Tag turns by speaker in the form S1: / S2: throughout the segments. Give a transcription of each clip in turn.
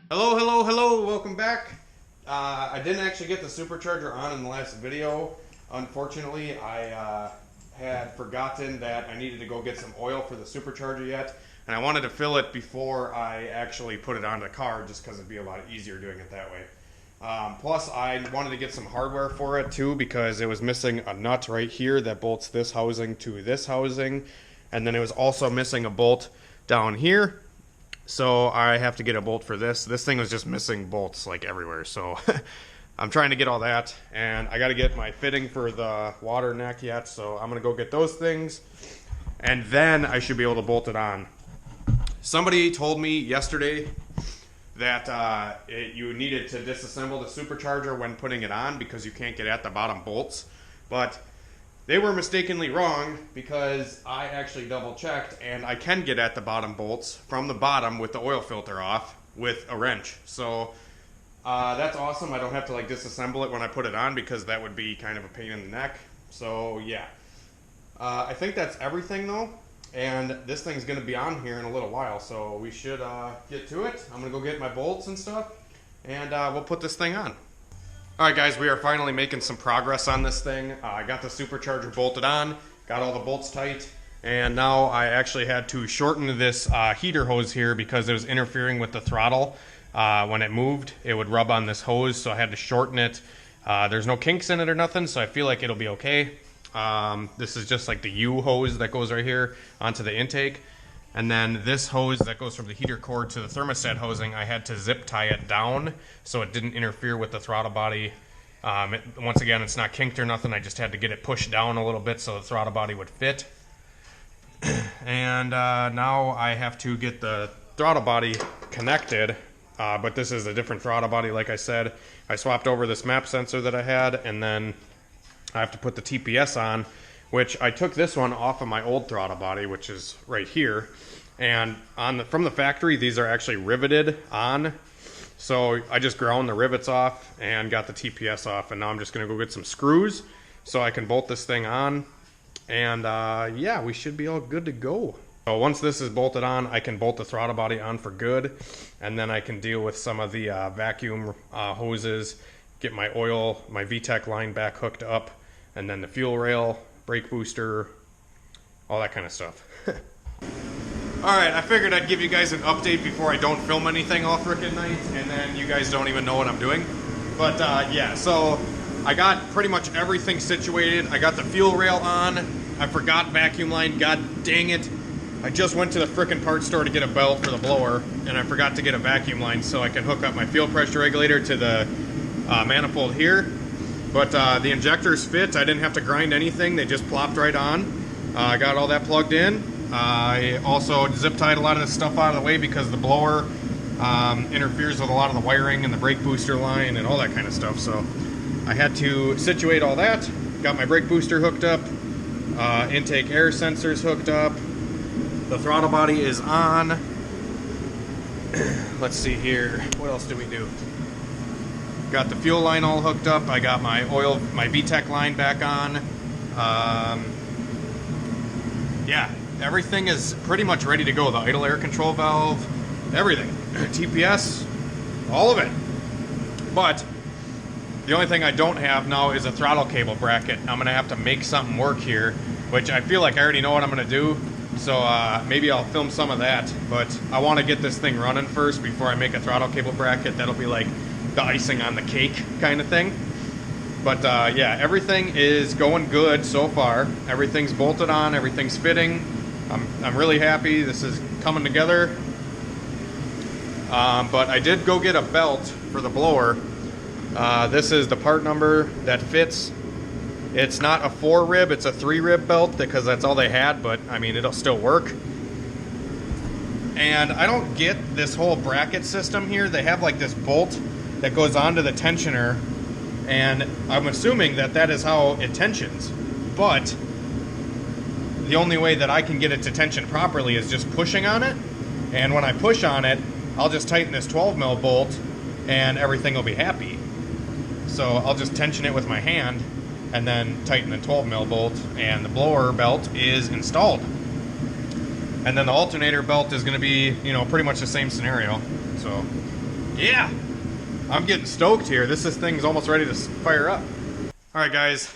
S1: Hello, welcome back. I didn't actually get the supercharger on in the last video. Unfortunately, I had forgotten that I needed to go get some oil for the supercharger yet, and I wanted to fill it before I actually put it on the car just because it'd be a lot easier doing it that way. Plus, I wanted to get some hardware for it too because it was missing a nut right here that bolts this housing to this housing, and then it was also missing a bolt down here. So I have to get a bolt for this. This thing was just missing bolts like everywhere. So I'm trying to get all that. And I got to get my fitting for the water neck yet. So I'm going to go get those things. And then I should be able to bolt it on. Somebody told me yesterday that you needed to disassemble the supercharger when putting it on because you can't get at the bottom bolts. But they were mistakenly wrong because I actually double checked and I can get at the bottom bolts from the bottom with the oil filter off with a wrench. So that's awesome. I don't have to like disassemble it when I put it on because that would be kind of a pain in the neck. So yeah, I think that's everything though. And this thing's going to be on here in a little while, so we should get to it. I'm going to go get my bolts and stuff and we'll put this thing on. Alright guys, we are finally making some progress on this thing. I got the supercharger bolted on, got all the bolts tight, and now I actually had to shorten this heater hose here because it was interfering with the throttle. When it moved, it would rub on this hose, so I had to shorten it. There's no kinks in it or nothing, so I feel like it'll be okay. This is just like the U hose that goes right here onto the intake. And then this hose that goes from the heater cord to the thermostat hosing, I had to zip tie it down so it didn't interfere with the throttle body. Once again, it's not kinked or nothing. I just had to get it pushed down a little bit so the throttle body would fit. And now I have to get the throttle body connected. But this is a different throttle body, like I said. I swapped over this map sensor that I had, and then I have to put the TPS on, which I took this one off of my old throttle body, which is right here. And from the factory, these are actually riveted on. So I just ground the rivets off and got the TPS off. And now I'm just going to go get some screws so I can bolt this thing on. And yeah, we should be all good to go. So once this is bolted on, I can bolt the throttle body on for good. And then I can deal with some of the vacuum hoses, get my oil, my VTEC line back hooked up, and then the fuel rail, brake booster, all that kind of stuff. Alright, I figured I'd give you guys an update before I don't film anything all frickin' night, and then you guys don't even know what I'm doing. But yeah, so I got pretty much everything situated. I got the fuel rail on. I forgot vacuum line, god dang it. I just went to the frickin' parts store to get a belt for the blower, and I forgot to get a vacuum line so I can hook up my fuel pressure regulator to the manifold here. But the injectors fit. I didn't have to grind anything. They just plopped right on. I got all that plugged in. I also zip tied a lot of this stuff out of the way because the blower interferes with a lot of the wiring and the brake booster line and all that kind of stuff. So I had to situate all that. Got my brake booster hooked up. Intake air sensors hooked up. The throttle body is on. Let's see here. What else did we do? Got the fuel line all hooked up. I got my oil, my VTEC line back on. Yeah, everything is pretty much ready to go. The idle air control valve, everything. TPS, all of it. But the only thing I don't have now is a throttle cable bracket. I'm going to have to make something work here, which I feel like I already know what I'm going to do. So maybe I'll film some of that. But I want to get this thing running first before I make a throttle cable bracket. That'll be like the icing on the cake kind of thing. But yeah, everything is going good so far. Everything's bolted on, everything's fitting. I'm really happy this is coming together. But I did go get a belt for the blower. This is the part number that fits. It's not a 4-rib, it's a 3-rib belt because that's all they had, but I mean, it'll still work. And I don't get this whole bracket system here. They have like this bolt that goes onto the tensioner, and I'm assuming that that is how it tensions. But the only way that I can get it to tension properly is just pushing on it. And when I push on it, I'll just tighten this 12mm bolt and everything will be happy. So I'll just tension it with my hand and then tighten the 12mm bolt, and the blower belt is installed. And then the alternator belt is going to be, you know, pretty much the same scenario. So, yeah, I'm getting stoked here. This thing's almost ready to fire up. All right, guys,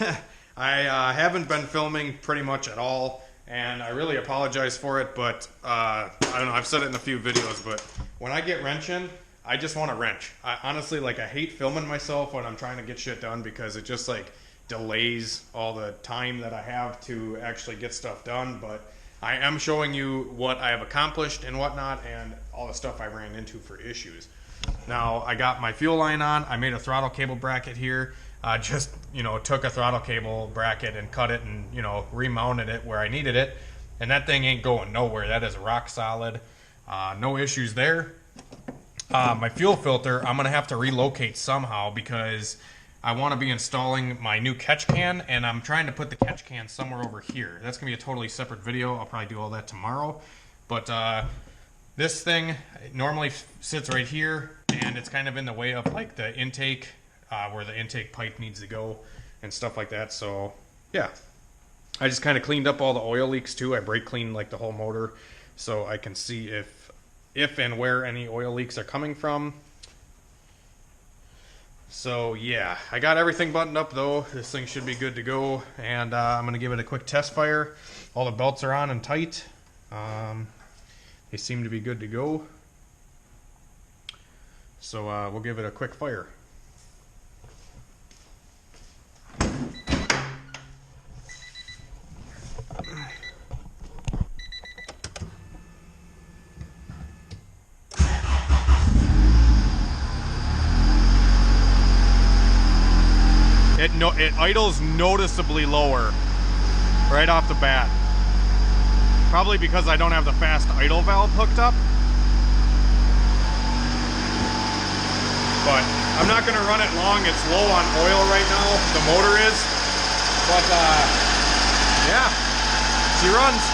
S1: I haven't been filming pretty much at all, and I really apologize for it, but I don't know, I've said it in a few videos, but when I get wrenching, I just want to wrench. I honestly, like, I hate filming myself when I'm trying to get shit done because it just, like, delays all the time that I have to actually get stuff done, but I am showing you what I have accomplished and whatnot, and all the stuff I ran into for issues. Now, I got my fuel line on. I made a throttle cable bracket here. Just, you know, took a throttle cable bracket and cut it and, you know, remounted it where I needed it. And that thing ain't going nowhere. That is rock solid. No issues there. My fuel filter, I'm going to have to relocate somehow because I want to be installing my new catch can, and I'm trying to put the catch can somewhere over here. That's going to be a totally separate video. I'll probably do all that tomorrow. But this thing normally sits right here, and it's kind of in the way of, like, the intake, where the intake pipe needs to go and stuff like that. So yeah, I just kind of cleaned up all the oil leaks too. I brake cleaned like the whole motor so I can see if and where any oil leaks are coming from. So yeah, I got everything buttoned up though. This thing should be good to go, and I'm gonna give it a quick test fire. All the belts are on and tight. They seem to be good to go. So we'll give it a quick fire. It idles noticeably lower right off the bat. Probably because I don't have the fast idle valve hooked up. But I'm not going to run it long. It's low on oil right now. The motor is. But yeah, she runs.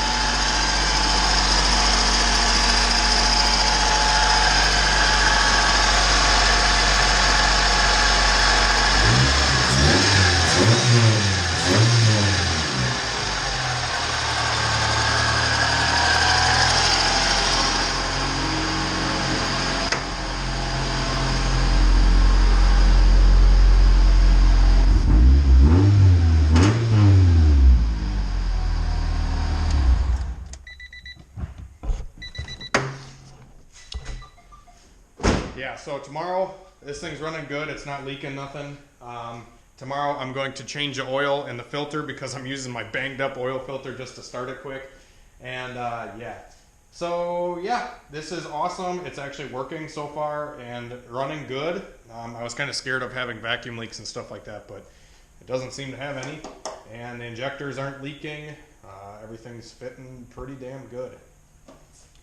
S1: Yeah, so tomorrow, this thing's running good. It's not leaking nothing. Tomorrow I'm going to change the oil and the filter because I'm using my banged up oil filter just to start it quick. And yeah, so yeah, this is awesome. It's actually working so far and running good. I was kind of scared of having vacuum leaks and stuff like that, but it doesn't seem to have any. And the injectors aren't leaking. Everything's fitting pretty damn good.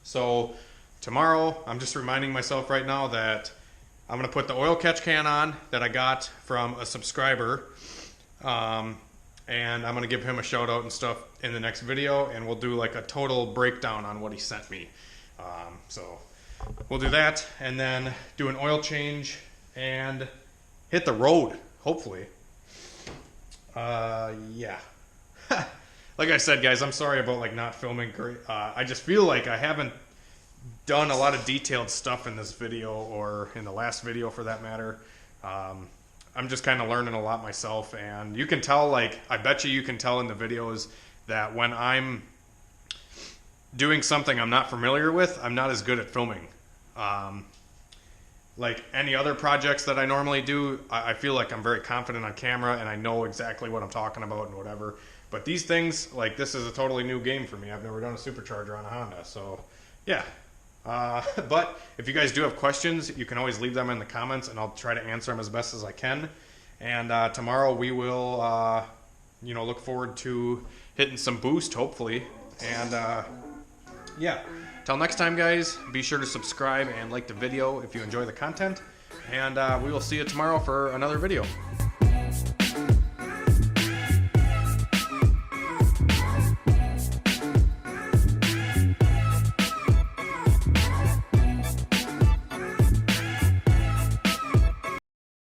S1: So tomorrow, I'm just reminding myself right now that I'm going to put the oil catch can on that I got from a subscriber. And I'm going to give him a shout out and stuff in the next video, and we'll do like a total breakdown on what he sent me. So we'll do that, and then do an oil change and hit the road, hopefully. Yeah. Like I said, guys, I'm sorry about like not filming great. I just feel like I haven't done a lot of detailed stuff in this video, or in the last video for that matter. I'm just kind of learning a lot myself, and you can tell, like, I bet you can tell in the videos that when I'm doing something I'm not familiar with, I'm not as good at filming. Like any other projects that I normally do, I feel like I'm very confident on camera and I know exactly what I'm talking about and whatever. But these things, like, this is a totally new game for me. I've never done a supercharger on a Honda, so yeah. But if you guys do have questions, you can always leave them in the comments, and I'll try to answer them as best as I can. And tomorrow we will, you know, look forward to hitting some boost, hopefully. And yeah, till next time, guys, be sure to subscribe and like the video if you enjoy the content. And we will see you tomorrow for another video.